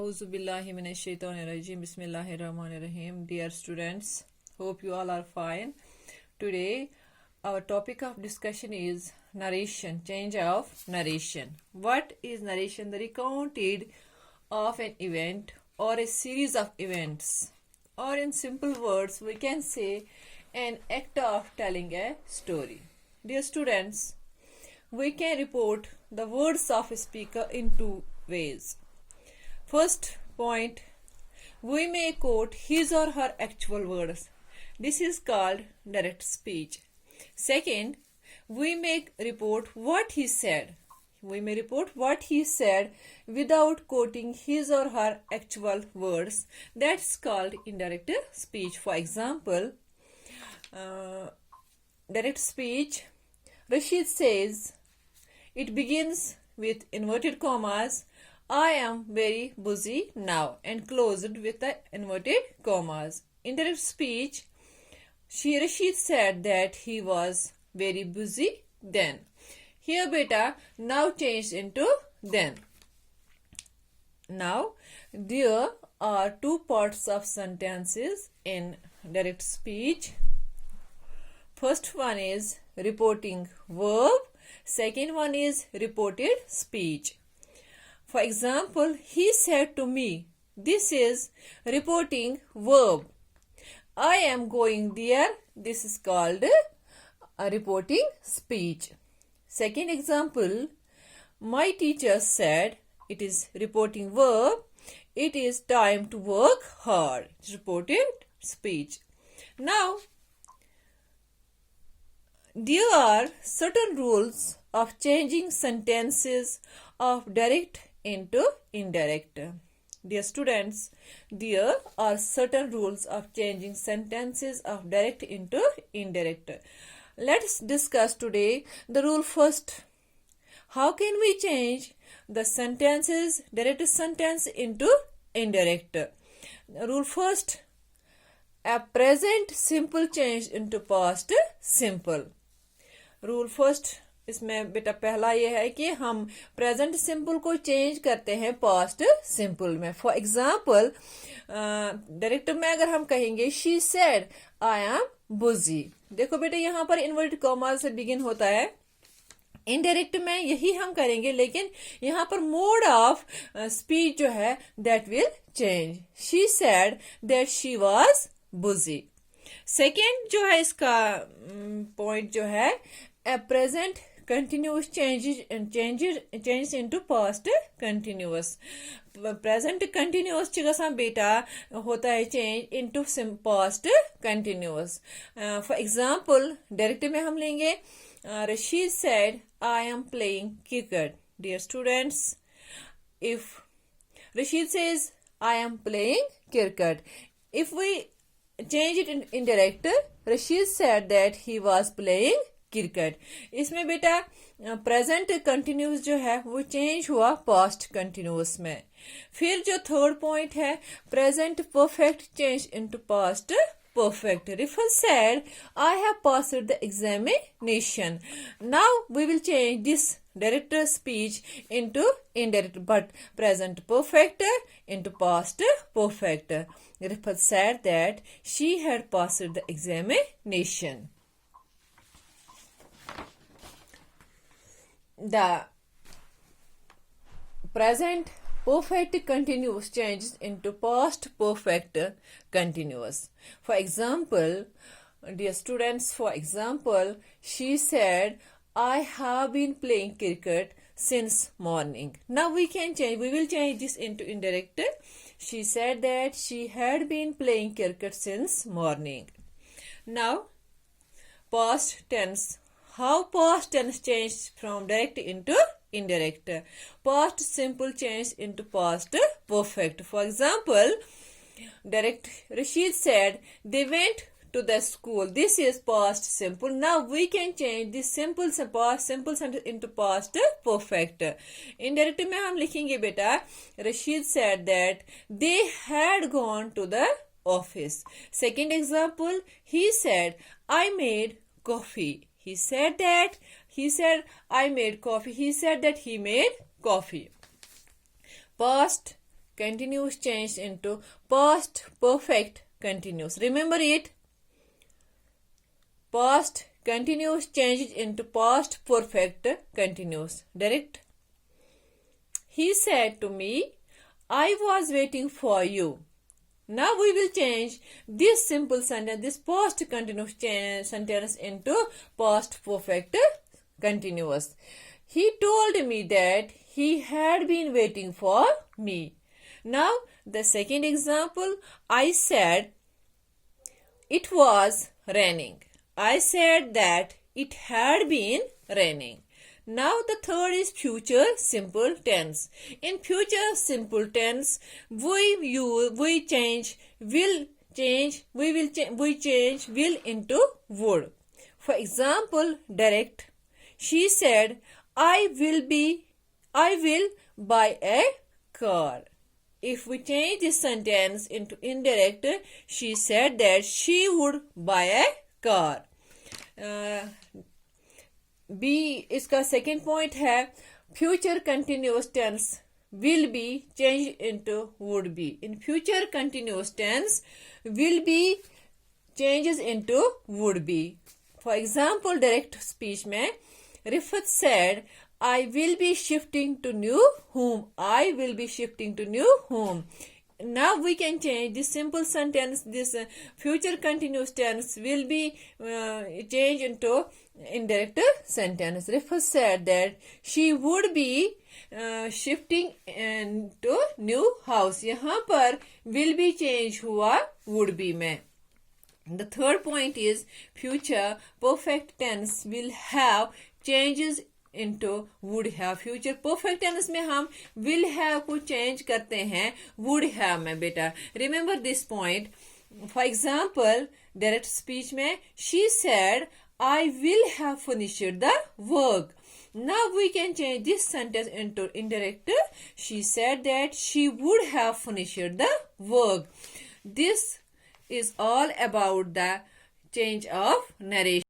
Auzu billahi minash shaitanir rajim. Bismillahir rahmanir rahim. Dear students, hope you all are fine. Today, our topic of discussion is narration, change of narration. What is narration? The recounted of an event or a series of events. Or in simple words, we can say an act of telling a story. Dear students, we can report the words of a speaker in two ways. First point, we may quote his or her actual words. This is called direct speech. Second, we may report what he said. We may report what he said without quoting his or her actual words. That's called indirect speech. For example, direct speech, Rashid says, it begins with inverted commas, I am very busy now, and closed with the inverted commas. Indirect speech, Rashid said that he was very busy then. Here beta now changed into then. Now there are two parts of sentences in direct speech. First one is reporting verb. Second one is reported speech. For example, he said to me, this is reporting verb. I am going there. This is called a reporting speech. Second example, my teacher said, it is reporting verb. It is time to work hard. It's reported speech. Now, there are certain rules of changing sentences of direct into indirect. Dear students, there are certain rules of changing sentences of direct into indirect. Let's discuss today the rule first. How can we change the sentences, direct sentence into indirect? Rule first, a present simple changed into past simple. Rule first इसमें बेटा पहला ये है कि हम present simple को change करते हैं पास्ट सिंपल में. फॉर एग्जाम्पल डायरेक्ट में अगर हम कहेंगे शी सेड आई एम बुजी, देखो बेटा यहाँ पर इन्वर्टेड कॉमा से बिगिन होता है. इनडायरेक्ट में यही हम करेंगे, लेकिन यहाँ पर मोड ऑफ स्पीच जो है that will change. She said that she was busy. Second जो है इसका पॉइंट जो है a present continuous changes into past continuous. Present continuous चिगसा बेटा होता है change into past continuous. For example, direct में हम लेंगे Rashid said I am playing cricket. Dear students, if Rashid says I am playing cricket, if we change it in indirect, Rashid said that he was playing cricket. इसमें बेटा present continuous जो है वो change हुआ past continuous में. फिर जो third point है present perfect change into past perfect. Rifat said, I have passed the examination. Now we will change this direct speech into indirect, but present perfect into past perfect. Rifat said that she had passed the examination. The present perfect continuous changes into past perfect continuous. For example, dear students, for example, she said, I have been playing cricket since morning. Now we will change this into indirect. She said that she had been playing cricket since morning. Now, past tense. How past tense changed from direct into indirect? Past simple changed into past perfect. For example, direct Rashid said they went to the school. This is past simple. Now we can change this past simple sentence into past perfect. Indirect में हम लिखेंगे बेटा Rashid said that they had gone to the office. Second example, he said I made coffee. He said I made coffee. He said that he made coffee. Past continuous changed into past perfect continuous. Remember it. Past continuous changed into past perfect continuous. Direct. He said to me, I was waiting for you. Now we will change this simple sentence, this past continuous sentence into past perfect continuous. He told me that he had been waiting for me. Now the second example, I said it was raining. I said that it had been raining. Now the third is future simple tense. In future simple tense, we change will into would. For example, direct. She said, I will buy a car. If we change this sentence into indirect, she said that she would buy a car. B इसका second point है future continuous tense will be changed into would be. In future continuous tense, will be changes into would be. For example, direct speech में Rifat said, I will be shifting to new home. I will be shifting to new home. Now we can change this simple sentence, this future continuous tense will be changed into indirect sentence. Rifat said that she would be shifting into new house. यहाँ पर will be change हुआ would be में. The third point is future perfect tense will have changes into would have. Future perfect tense में हम will have को change करते हैं would have में बेटा. Remember this point. For example, direct speech में she said, I will have finished the work. Now we can change this sentence into indirect. She said that she would have finished the work. This is all about the change of narration.